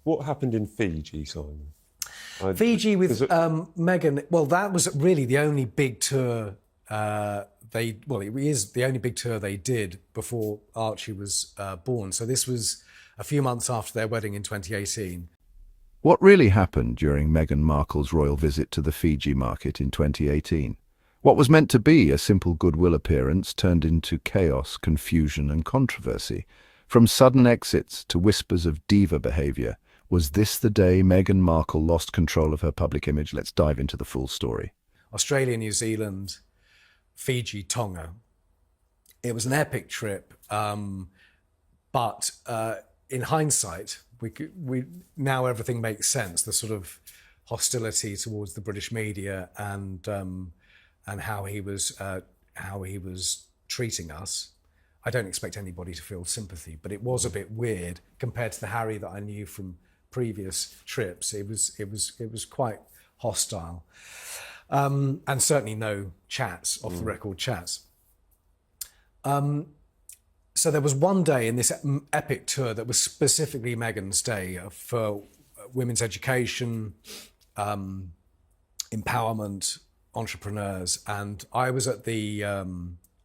What happened in Fiji, Simon? Fiji with Meghan. Well, that was really the only big tour it is the only big tour they did before Archie was born. So this was a few months after their wedding in 2018. What really happened during Meghan Markle's royal visit to the Fiji market in 2018? What was meant to be a simple goodwill appearance turned into chaos, confusion and controversy. From sudden exits to whispers of diva behaviour. Was this the day Meghan Markle lost control of her public image? Let's dive into the full story. Australia, New Zealand, Fiji, Tonga. It was an epic trip, but in hindsight, we now everything makes sense. The sort of hostility towards the British media and how he was treating us. I don't expect anybody to feel sympathy, but it was a bit weird compared to the Harry that I knew from previous trips. It was quite hostile, and certainly no chats, off the record chats. So there was one day in this epic tour that was specifically Meghan's day for women's education, empowerment, entrepreneurs, and I was at the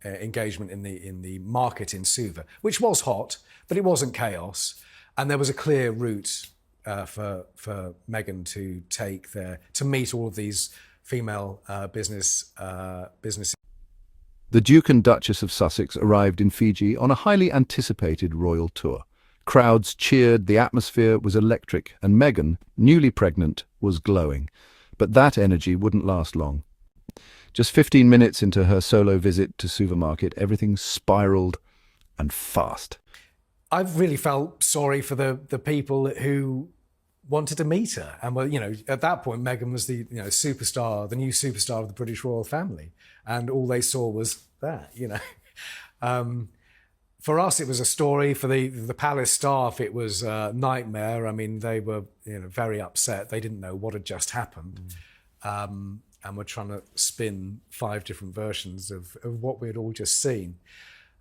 engagement in the market in Suva, which was hot, but it wasn't chaos, and there was a clear route for Meghan to take there to meet all of these female businesses. The Duke and Duchess of Sussex arrived in Fiji on a highly anticipated royal tour. Crowds cheered, the atmosphere was electric, and Meghan, newly pregnant, was glowing. But that energy wouldn't last long. Just 15 minutes into her solo visit to Suva Market, everything spiraled and fast. I've really felt sorry for the people who wanted to meet her. And well, at that point, Meghan was the superstar, the new superstar of the British royal family. And all they saw was that, For us, it was a story. For the palace staff, it was a nightmare. I mean, they were very upset. They didn't know what had just happened. And we're trying to spin 5 different versions of what we had all just seen.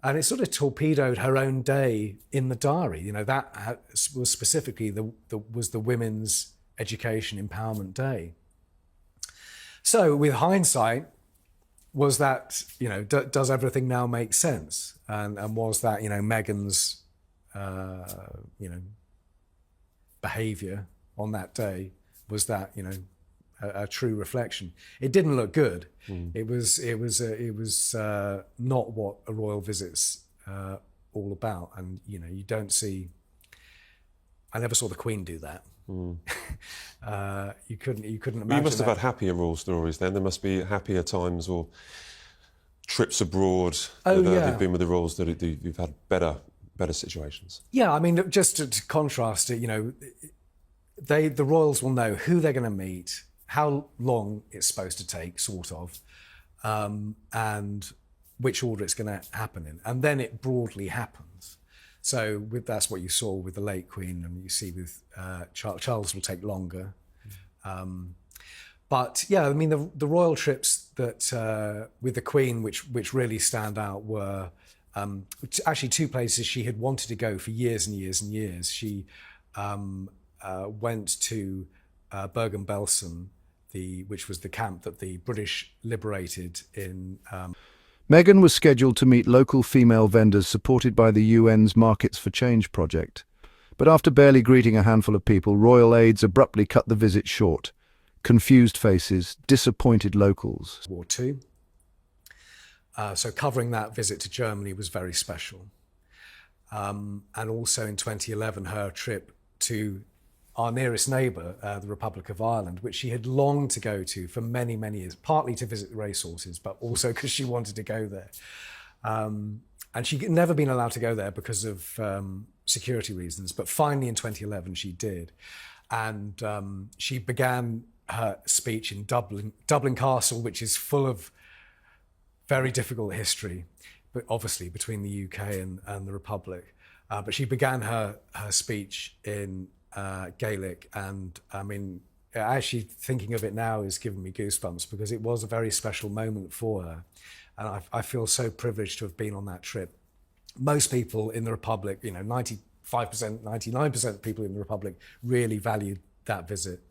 And it sort of torpedoed her own day in the diary. That was specifically the Women's Education Empowerment Day. So with hindsight, was that, does everything now make sense? And was that, Meghan's, behaviour on that day, was that, a true reflection? It didn't look good. It was not what a royal visit's all about. And you don't see. I never saw the Queen do that. You couldn't imagine. You must have had happier royal stories then. There must be happier times or trips abroad that you've been with the royals that you've had better situations. Yeah, I mean, just to contrast it, the royals will know who they're going to meet, how long it's supposed to take, sort of, and which order it's going to happen in. And then it broadly happens. So that's what you saw with the late Queen, and you see with Charles will take longer. But yeah, I mean, the royal trips that with the Queen, which really stand out, were actually 2 places she had wanted to go for years and years and years. She went to Bergen-Belsen, which was the camp that the British liberated in. Meghan was scheduled to meet local female vendors supported by the UN's Markets for Change project. But after barely greeting a handful of people, royal aides abruptly cut the visit short. Confused faces, disappointed locals. War II. So covering that visit to Germany was very special. And also in 2011, her trip to our nearest neighbour, the Republic of Ireland, which she had longed to go to for many, many years, partly to visit the racehorses, but also because she wanted to go there. And she'd never been allowed to go there because of security reasons, but finally in 2011 she did. And she began her speech in Dublin Castle, which is full of very difficult history, but obviously between the UK and the Republic. But she began her speech in Gaelic, and I mean, actually thinking of it now is giving me goosebumps because it was a very special moment for her, and I feel so privileged to have been on that trip. Most people in the Republic, 90% 5%, 99% of people in the Republic really valued that visit.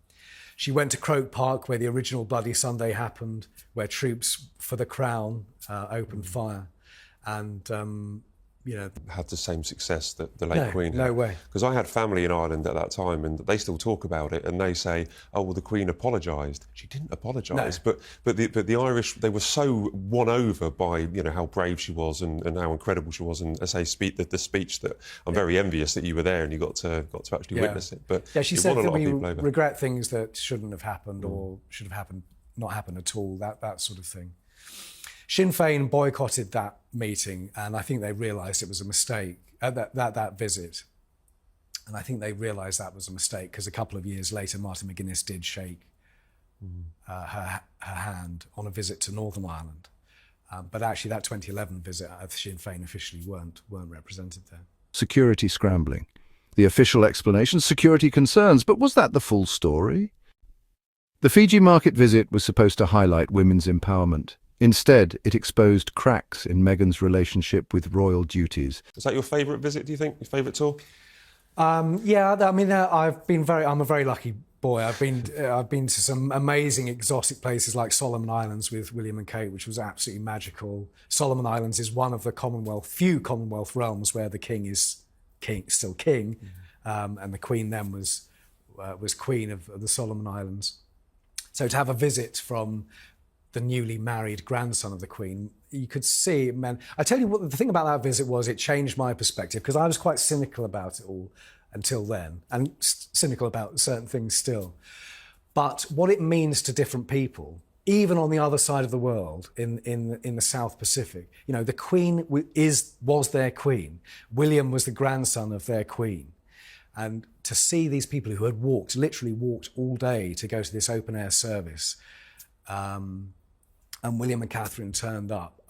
She went to Croke Park, where the original Bloody Sunday happened, where troops for the Crown opened fire. And, had the same success that the late Queen had. No way. Because I had family in Ireland at that time, and they still talk about it, and they say, "Oh, well, the Queen apologised." She didn't apologise, No. but the Irish, they were so won over by how brave she was and how incredible she was, and as I say, the speech that I'm very envious that you were there and you got to actually witness it. But she said that we regret things that shouldn't have happened or should have happened, not happened at all. That sort of thing. Sinn Féin boycotted that meeting, and I think they realised it was a mistake, that visit. And I think they realised that was a mistake because a couple of years later, Martin McGuinness did shake her hand on a visit to Northern Ireland. But actually that 2011 visit, Sinn Féin officially weren't represented there. Security scrambling. The official explanation, security concerns, but was that the full story? The Fiji market visit was supposed to highlight women's empowerment. Instead, it exposed cracks in Meghan's relationship with royal duties. Is that your favourite visit, do you think? Your favourite tour? I'm a very lucky boy. I've been to some amazing exotic places like Solomon Islands with William and Kate, which was absolutely magical. Solomon Islands is one of the few Commonwealth realms where the king is still king, and the Queen then was Queen of the Solomon Islands. So to have a visit from the newly married grandson of the Queen, you could see it meant... I tell you what, the thing about that visit was it changed my perspective, because I was quite cynical about it all until then, and cynical about certain things still. But what it means to different people, even on the other side of the world, in the South Pacific, the Queen was their Queen. William was the grandson of their Queen. And to see these people who had literally walked all day to go to this open air service, and William and Catherine turned up.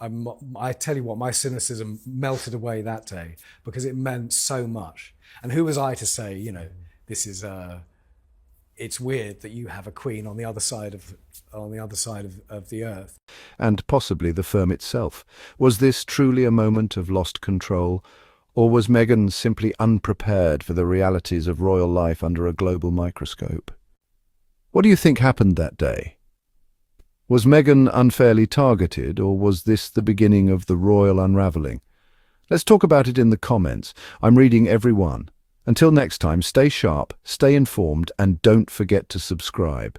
I tell you what, my cynicism melted away that day because it meant so much. And who was I to say, this is it's weird that you have a queen on the other side of the earth. And possibly the firm itself. Was this truly a moment of lost control, or was Meghan simply unprepared for the realities of royal life under a global microscope? What do you think happened that day? Was Meghan unfairly targeted, or was this the beginning of the royal unravelling? Let's talk about it in the comments. I'm reading every one. Until next time, stay sharp, stay informed, and don't forget to subscribe.